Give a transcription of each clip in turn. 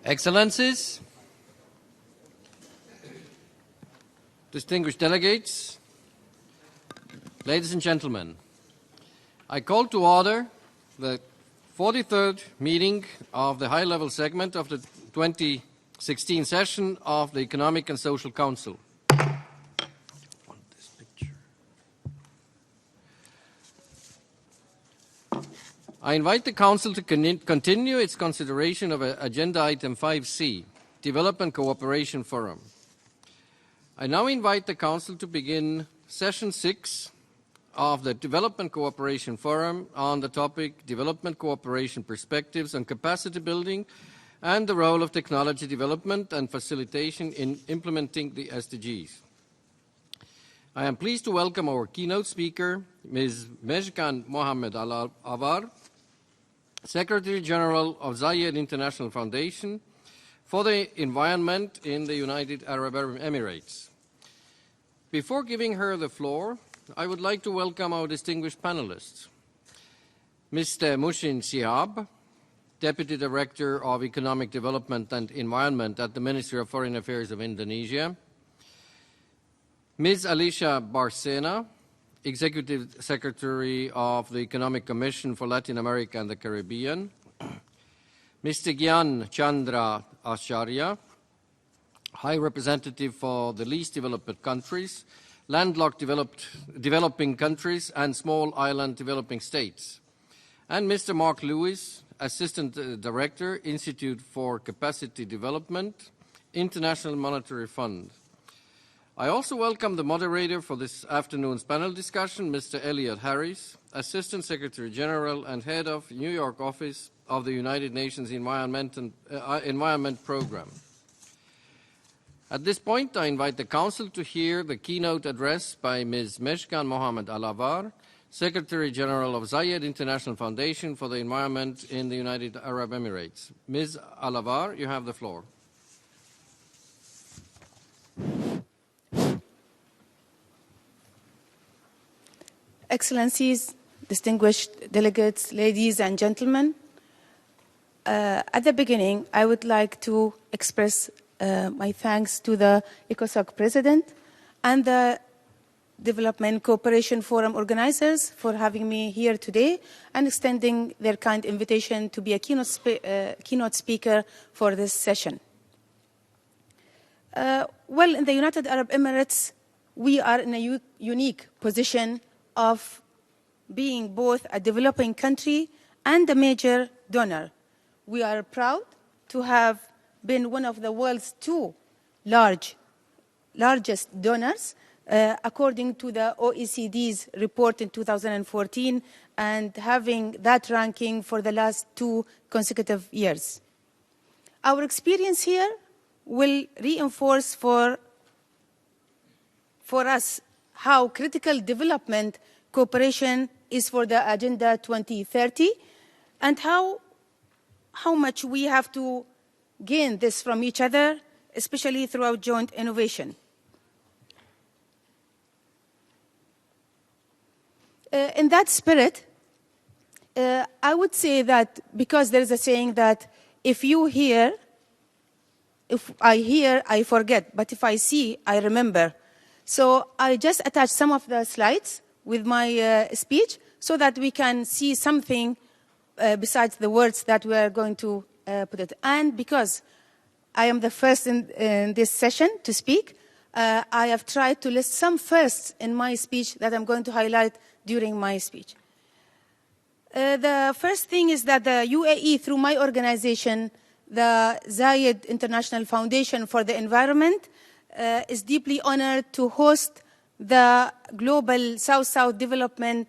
Excellencies, distinguished delegates, ladies and gentlemen, I call to order the 43rd meeting of the high-level segment of the 2016 session of the Economic and Social Council. I invite the Council to continue its consideration of Agenda Item 5C, Development Cooperation Forum. I now invite the Council to begin Session 6 of the Development Cooperation Forum on the topic Development Cooperation Perspectives on Capacity Building and the Role of Technology Development and Facilitation in Implementing the SDGs. I am pleased to welcome our keynote speaker, Ms. Meshgan Mohammed Awar, Secretary General of Zayed International Foundation for the Environment in the United Arab Emirates. Before giving her the floor, I would like to welcome our distinguished panelists. Mr. Mushin Shihab, Deputy Director of Economic Development and Environment at the Ministry of Foreign Affairs of Indonesia. Ms. Alicia Barcena, Executive Secretary of the Economic Commission for Latin America and the Caribbean. Mr. Gyan Chandra Acharya, High Representative for the Least Developed Countries, Landlocked Developing Countries, and Small Island Developing States. And Mr. Mark Lewis, Assistant Director, Institute for Capacity Development, International Monetary Fund. I also welcome the moderator for this afternoon's panel discussion, Mr. Elliot Harris, Assistant Secretary General and Head of New York Office of the United Nations Environment Program. At this point, I invite the Council to hear the keynote address by Ms. Meshgan Mohammed Awar, Secretary General of Zayed International Foundation for the Environment in the United Arab Emirates. Ms. Awar, you have the floor. Excellencies, distinguished delegates, ladies and gentlemen, at the beginning, I would like to express my thanks to the ECOSOC President and the Development Cooperation Forum organizers for having me here today and extending their kind invitation to be a keynote speaker for this session. Well, in the United Arab Emirates, we are in a unique position of being both a developing country and a major donor. We are proud to have been one of the world's two largest donors, according to the OECD's report in 2014, and having that ranking for the last 2 consecutive years. Our experience here will reinforce for us how critical development cooperation is for the Agenda 2030 and how much we have to gain this from each other, especially through our joint innovation. In that spirit, I would say that because there is a saying that if I hear, I forget, but if I see, I remember. So I just attached some of the slides with my speech so that we can see something besides the words that we are going to put it. And because I am the first in this session to speak, I have tried to list some firsts in my speech that I'm going to highlight during my speech. The first thing is that the UAE, through my organization, the Zayed International Foundation for the Environment, is deeply honored to host the Global South-South Development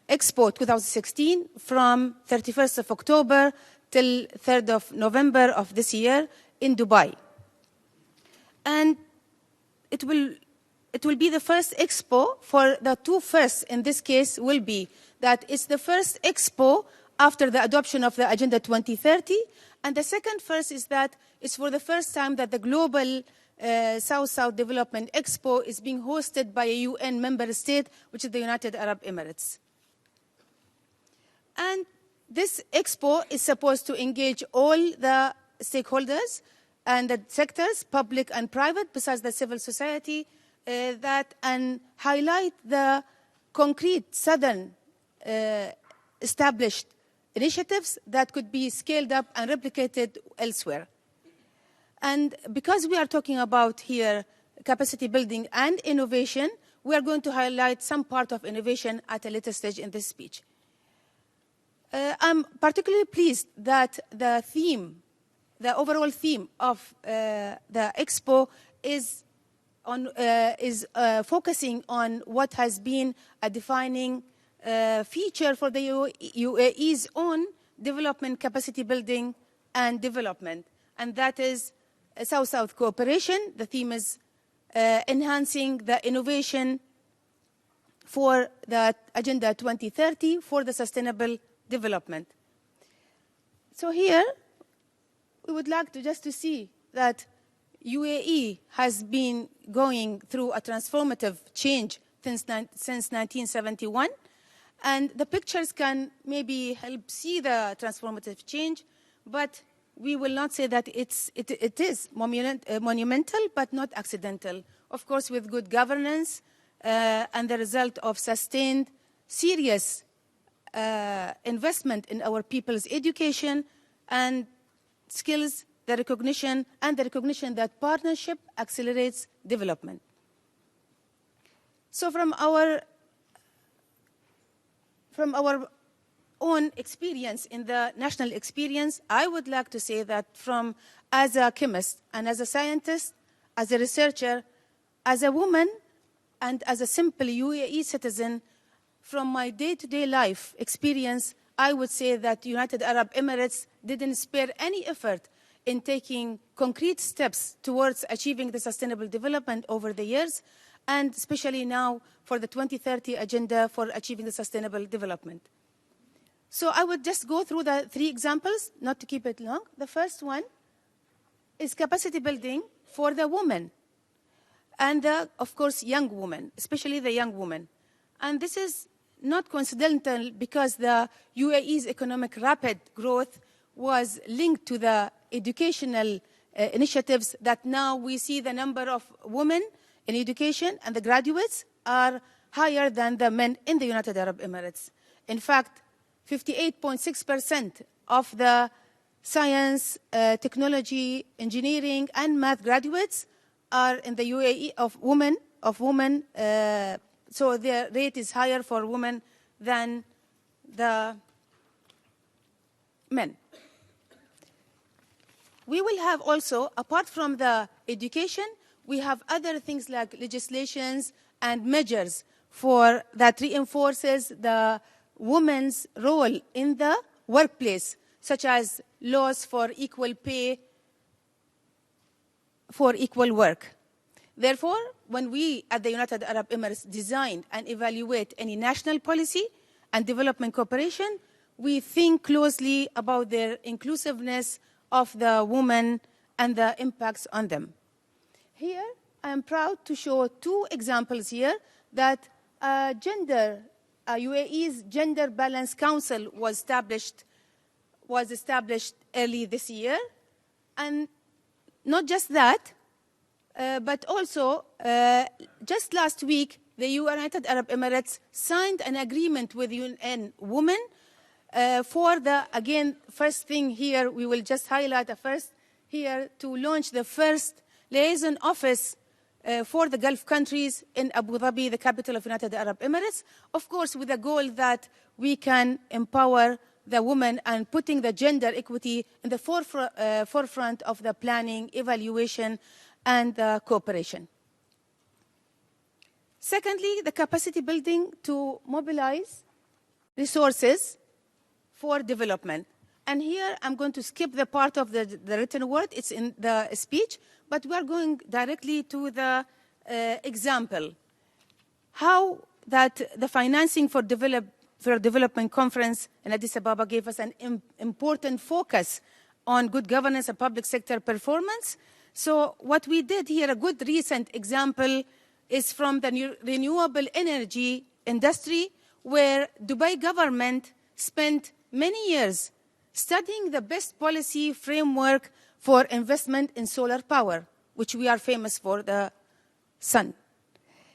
Expo 2016 from 31st of October till 3rd of November of this year in Dubai. And it will be the first expo. For the two firsts in this case will be that it's the first expo after the adoption of the Agenda 2030, and the second first is that it's for the first time that the Global South-South Development Expo is being hosted by a UN member state, which is the United Arab Emirates. And this expo is supposed to engage all the stakeholders and the sectors, public and private, besides the civil society, and highlight the concrete sudden established initiatives that could be scaled up and replicated elsewhere. And because we are talking about here capacity building and innovation, we are going to highlight some part of innovation at a later stage in this speech. I'm particularly pleased that the theme, the overall theme of the Expo is focusing on what has been a defining feature for the UAE's own development, capacity building, and development. And that is South-South cooperation. The theme is enhancing the innovation for the Agenda 2030 for the sustainable development. So here, we would like to see that UAE has been going through a transformative change since 1971. And the pictures can maybe help see the transformative change, but we will not say that it is monumental, but not accidental. Of course, with good governance and the result of sustained, serious investment in our people's education and skills, the recognition that partnership accelerates development. So from our own experience in the national experience, I would like to say that as a chemist and as a scientist, as a researcher, as a woman, and as a simple UAE citizen, from my day-to-day life experience, I would say that United Arab Emirates didn't spare any effort in taking concrete steps towards achieving the sustainable development over the years, and especially now for the 2030 agenda for achieving the sustainable development. So I would just go through the 3 examples, not to keep it long. The first one is capacity building for the women and, of course, young women, especially the young women. And this is not coincidental because the UAE's economic rapid growth was linked to the educational initiatives that now we see the number of women in education and the graduates are higher than the men in the United Arab Emirates. In fact, 58.6% of the science, technology, engineering, and math graduates are in the UAE of women. So the rate is higher for women than the men. We will have also, apart from the education, we have other things like legislations and measures for that reinforces the woman's role in the workplace, such as laws for equal pay for equal work. Therefore, when we at the United Arab Emirates design and evaluate any national policy and development cooperation, we think closely about their inclusiveness of the women and the impacts on them. Here, I am proud to show 2 examples here that UAE's Gender Balance Council was established early this year. And not just that, but also just last week, the United Arab Emirates signed an agreement with UN Women for the, again, first thing here, we will just highlight a first here to launch the first liaison office for the Gulf countries in Abu Dhabi, the capital of United Arab Emirates, of course, with the goal that we can empower the women and putting the gender equity in the forefront of the planning, evaluation, and cooperation. Secondly, the capacity building to mobilize resources for development. And here I'm going to skip the part of the written word. It's in the speech, but we are going directly to the example. How that the financing for development conference in Addis Ababa gave us an important focus on good governance and public sector performance. So what we did here, a good recent example, is from the renewable energy industry, where Dubai government spent many years studying the best policy framework for investment in solar power, which we are famous for, the sun.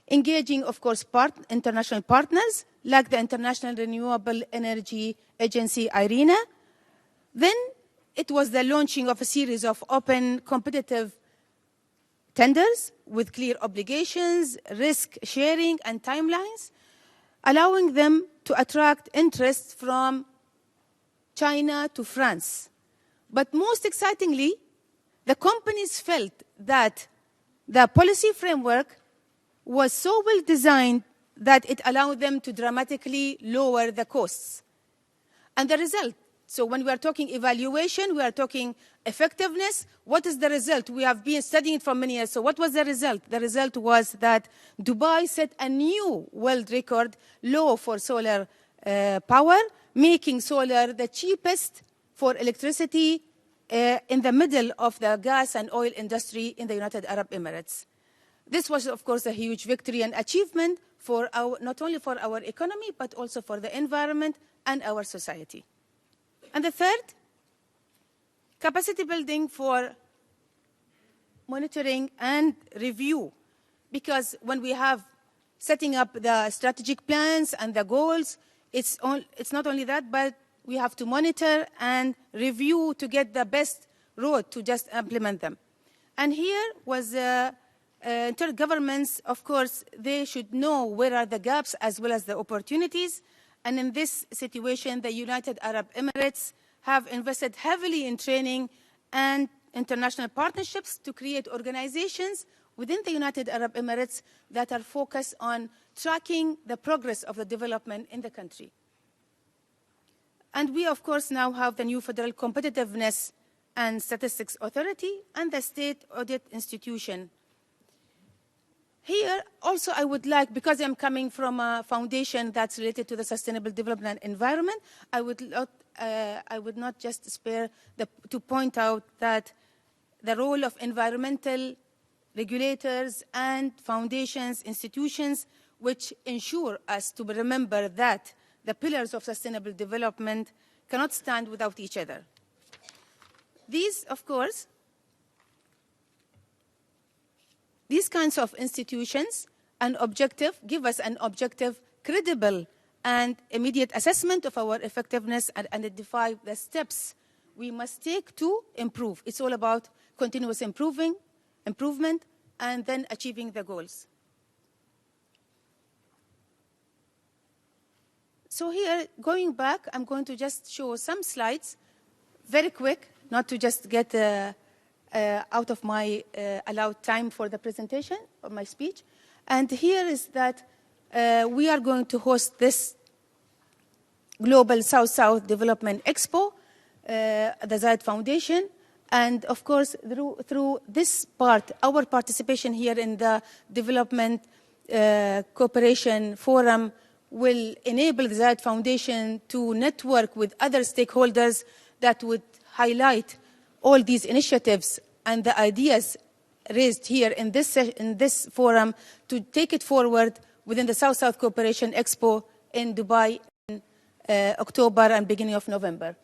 Engaging, of course, international partners like the International Renewable Energy Agency, IRENA. Then it was the launching of a series of open, competitive tenders with clear obligations, risk sharing, and timelines, allowing them to attract interest from China to France. But most excitingly, the companies felt that the policy framework was so well designed that it allowed them to dramatically lower the costs. And the result, so when we are talking evaluation, we are talking effectiveness. What is the result? We have been studying it for many years. So what was the result? The result was that Dubai set a new world record low for solar power, making solar the cheapest for electricity in the middle of the gas and oil industry in the United Arab Emirates. This was, of course, a huge victory and achievement for not only for our economy, but also for the environment and our society. And the third, capacity building for monitoring and review. Because when we have setting up the strategic plans and the goals, it's not only that, but we have to monitor and review to get the best road to just implement them. And here was intergovernments, of course, they should know where are the gaps as well as the opportunities. And in this situation, the United Arab Emirates have invested heavily in training and international partnerships to create organizations within the United Arab Emirates that are focused on tracking the progress of the development in the country. And we, of course, now have the new Federal Competitiveness and Statistics Authority and the State Audit Institution. Here, also, I would like, because I'm coming from a foundation that's related to the sustainable development and environment, I would not just spare to point out that the role of environmental regulators and foundations, institutions, which ensure us to remember that the pillars of sustainable development cannot stand without each other. These, of course, these kinds of institutions and objective give us an objective, credible, and immediate assessment of our effectiveness and identify the steps we must take to improve. It's all about continuous improvement, and then achieving the goals. So here, going back, I'm going to just show some slides, very quick, not to just get out of my allowed time for the presentation of my speech. And here is that we are going to host this Global South-South Development Expo, the Zayed Foundation. And of course, through this part, our participation here in the Development Cooperation Forum will enable the Zayed Foundation to network with other stakeholders that would highlight all these initiatives and the ideas raised here in this forum to take it forward within the South-South Cooperation Expo in Dubai in October and beginning of November.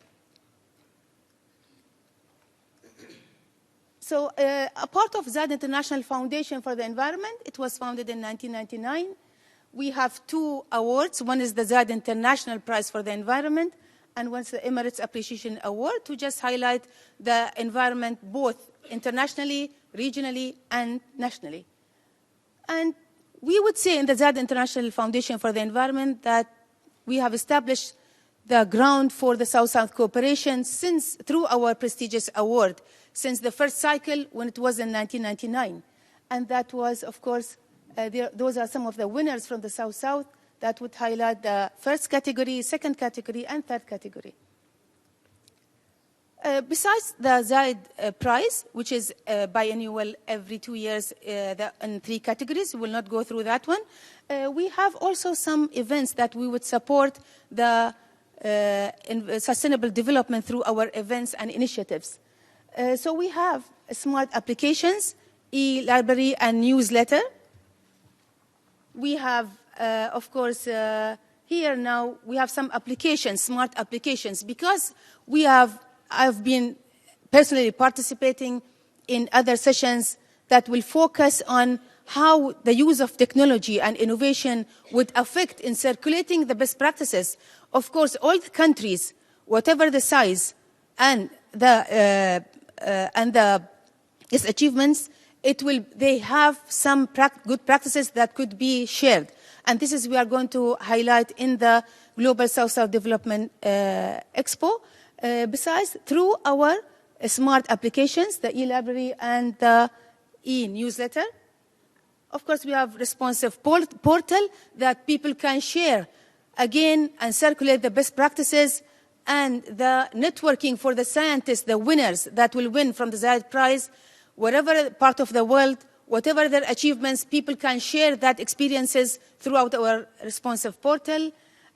So a part of Zayed International Foundation for the Environment, it was founded in 1999. We have 2 awards. One is the Zayed International Prize for the Environment, and one's the Emirates Appreciation Award to just highlight the environment both internationally, regionally, and nationally. And we would say in the Zayed International Foundation for the Environment that we have established the ground for the South-South cooperation through our prestigious award, since the first cycle when it was in 1999. And that was, of course, those are some of the winners from the South-South that would highlight the first category, second category, and third category. Besides the Zayed Prize, which is biannual every 2 years in 3 categories, we will not go through that one. We have also some events that we would support the sustainable development through our events and initiatives. So we have smart applications, e-library, and newsletter. We have, of course, here now we have some applications, smart applications, because I've been personally participating in other sessions that will focus on how the use of technology and innovation would affect in circulating the best practices. Of course, all the countries, whatever the size and its achievements, they have some good practices that could be shared. And this is we are going to highlight in the Global South-South Development Expo. Besides, through our smart applications, the e-library and the e-newsletter. Of course, we have responsive portal that people can share again and circulate the best practices, and the networking for the scientists, the winners that will win from the Zayed Prize, wherever part of the world, whatever their achievements, people can share that experiences throughout our responsive portal.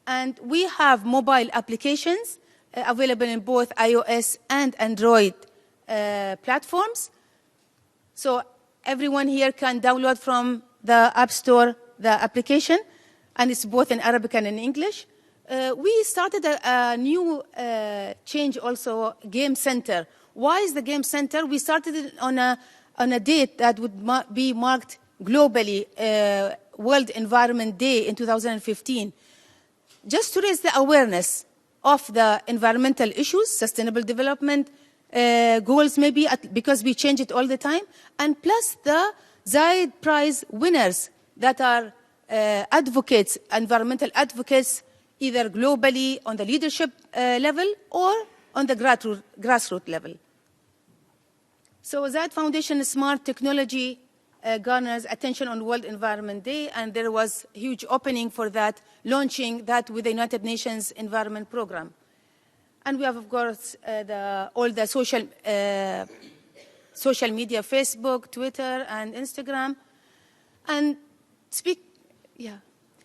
And we have mobile applications available in both iOS and Android platforms. So everyone here can download from the App Store the application, and it's both in Arabic and in English. We started a new change also, Game Center. Why is the Game Center? We started it on a date that would be marked globally, World Environment Day in 2015, just to raise the awareness of the environmental issues, sustainable development goals maybe, because we change it all the time, and plus the Zayed Prize winners that are advocates, environmental advocates, either globally on the leadership level or on the grassroots level. So Zayed Foundation Smart Technology garners attention on World Environment Day, and there was a huge opening for that, launching that with the United Nations Environment Program. And we have, of course, all the social media, Facebook, Twitter, and Instagram. And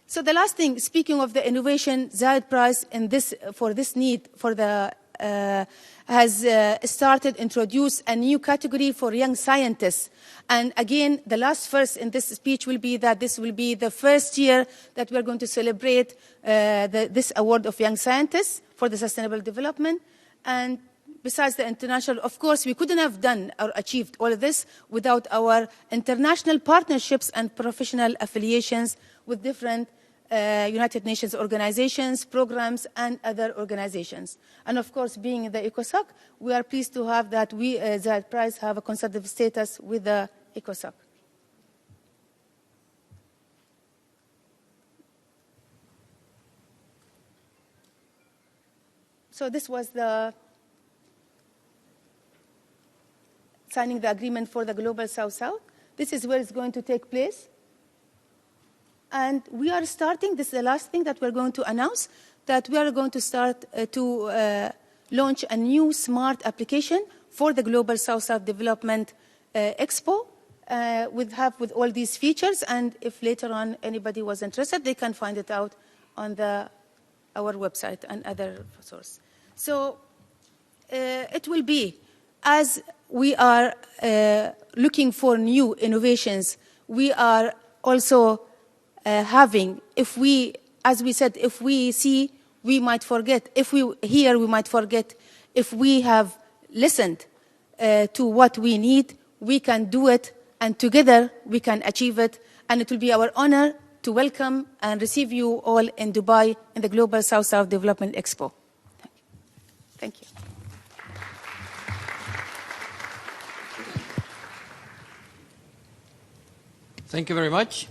so the last thing, speaking of the innovation, Zayed Prize for this need for the has started introduce a new category for young scientists. And again, the last verse in this speech will be that this will be the first year that we're going to celebrate this award of young scientists for the sustainable development. And besides the international, of course, we couldn't have done or achieved all of this without our international partnerships and professional affiliations with different United Nations organizations, programs, and other organizations. And of course, being in the ECOSOC, we are pleased to have that we, Zayed Prize, have a consultative status with the ECOSOC. So this was the signing the agreement for the Global South-South. This is where it's going to take place. And we are starting, this is the last thing that we're going to announce, that we are going to start to launch a new smart application for the Global South-South Development Expo with all these features. And if later on anybody was interested, they can find it out on our website and other sources. So it will be, as we are looking for new innovations, we are also having, as we said, if we see, we might forget. If we hear, we might forget. If we have listened to what we need, we can do it, and together we can achieve it. And it will be our honor to welcome and receive you all in Dubai in the Global South-South Development Expo. Thank you. Thank you very much.